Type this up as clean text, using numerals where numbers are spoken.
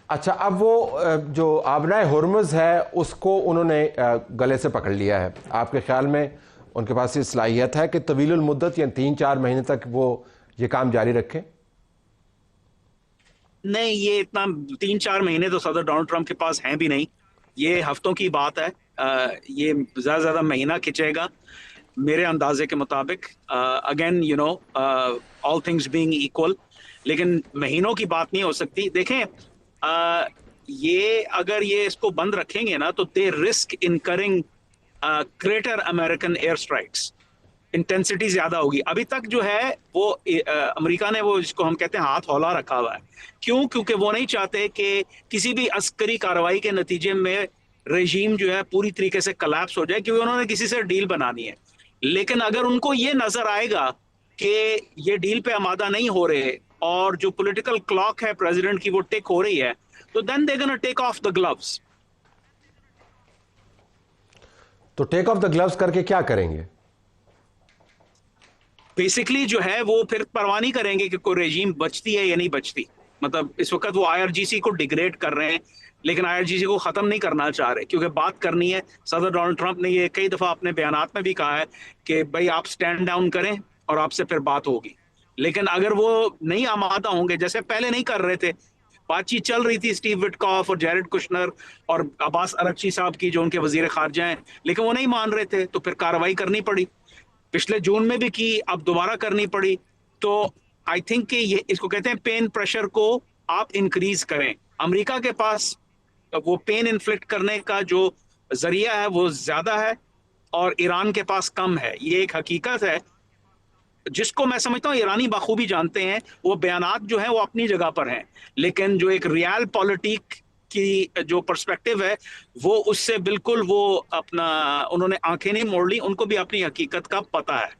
अच्छा, अब वो जो आबनाए हुर्मुज़ है उसको उन्होंने गले से पकड़ लिया है। आपके ख्याल में उनके पास ये सलाहियत है कि तवीलुल मुद्दत या 3-4 महीने तक वो ये काम जारी रखें? नहीं, ये इतना 3-4 महीने तो सदर डोनाल्ड ट्रंप के पास हैं भी नहीं। ये हफ्तों की बात है। ये ज्यादा ज्यादा महीना खिंचेगा मेरे अंदाजे के मुताबिक। Again you know, all things being equal, लेकिन महीनों की बात नहीं हो सकती। देखें, ये अगर ये इसको बंद रखेंगे ना तो they risk incurring greater American air strikes. Intensity ज्यादा होगी। अभी तक जो है वो अमेरिका ने वो जिसको हम कहते हैं हाथ हौला रखा हुआ है। क्यों? क्योंकि वो नहीं चाहते कि किसी भी अस्करी कार्रवाई के नतीजे में रजीम जो है पूरी तरीके से कलैप्स हो जाए, क्योंकि उन्होंने किसी से डील बनानी है। लेकिन अगर उनको ये नजर आएगा कि ये डील पे आमादा नहीं हो रहे और जो पॉलिटिकल क्लॉक है प्रेसिडेंट की वो टिक हो रही है, तो then they gonna take off the gloves. तो टेक ऑफ द ग्लव्स करके क्या करेंगे? बेसिकली जो है वो फिर परवाह नहीं करेंगे कि कोई रेजीम बचती है या नहीं बचती। मतलब इस वक्त वो आईआरजीसी को डिग्रेड कर रहे हैं, लेकिन आईआरजीसी को खत्म नहीं करना चाह रहे, क्योंकि बात करनी है। सदर डोनाल्ड ट्रंप ने ये कई दफा अपने बयानात में भी कहा है कि भाई आप स्टैंड डाउन करें और आपसे फिर बात होगी। लेकिन अगर वो नहीं आमादा होंगे, जैसे पहले नहीं कर रहे थे, बातचीत चल रही थी स्टीव विटकॉफ और जैरेड कुशनर और अब्बास अरगची साहब की जो उनके वजीर खारजा हैं, लेकिन वो नहीं मान रहे थे, तो फिर कार्रवाई करनी पड़ी। पिछले जून में भी की, अब दोबारा करनी पड़ी। तो आई थिंक कि ये इसको कहते हैं पेन प्रेशर को आप इंक्रीज करें। अमेरिका के पास वो पेन इन्फ्लिक्ट करने का जो जरिया है वो ज्यादा है और ईरान के पास कम है। ये एक हकीकत है जिसको मैं समझता हूँ ईरानी बखूबी जानते हैं। वो बयानात जो है वो अपनी जगह पर हैं, लेकिन जो एक रियल पॉलिटिक की जो पर्सपेक्टिव है वो उससे बिल्कुल वो अपना उन्होंने आंखें नहीं मोड़ ली। उनको भी अपनी हकीकत का पता है।